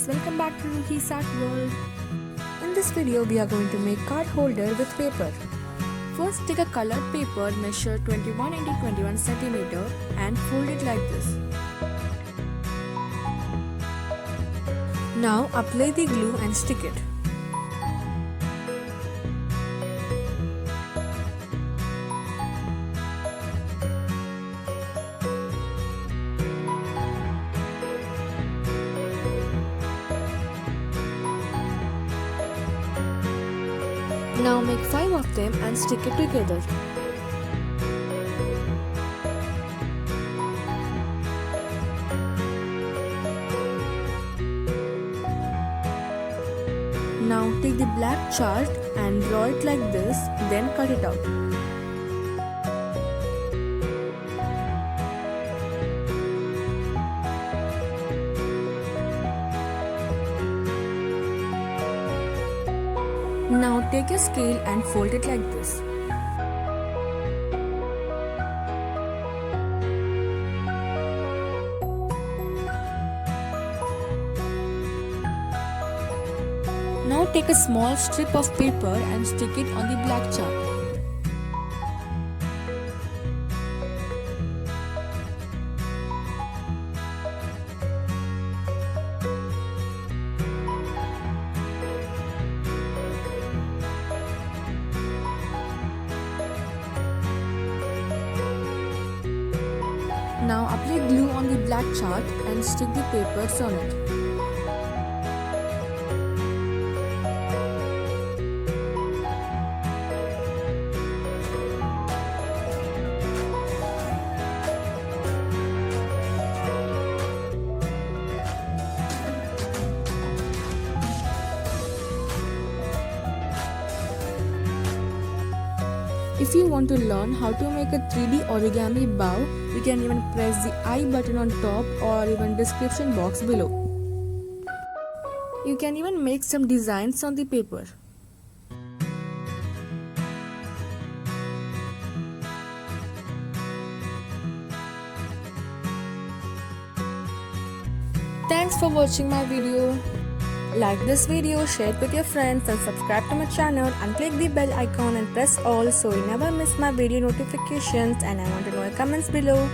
friends, welcome back to RUHI's Art World. In this video we are going to make card holder with paper. First take a colored paper, measure 21 into 21 cm and fold it like this. Now apply the glue and stick it. Now make 5 of them and stick it together. Now take the black chart and draw it like this, then cut it out. Now take a scale and fold it like this. Now take a small strip of paper and stick it on the black chart. Now apply glue on the black chart and stick the papers on it. If you want to learn how to make a 3D origami bow, you can even press the I button on top or even description box below. You can even make some designs on the paper. Thanks for watching my video. Like this video, share it with your friends and subscribe to my channel and click the bell icon and press all so you never miss my video notifications, and I want to know your comments below.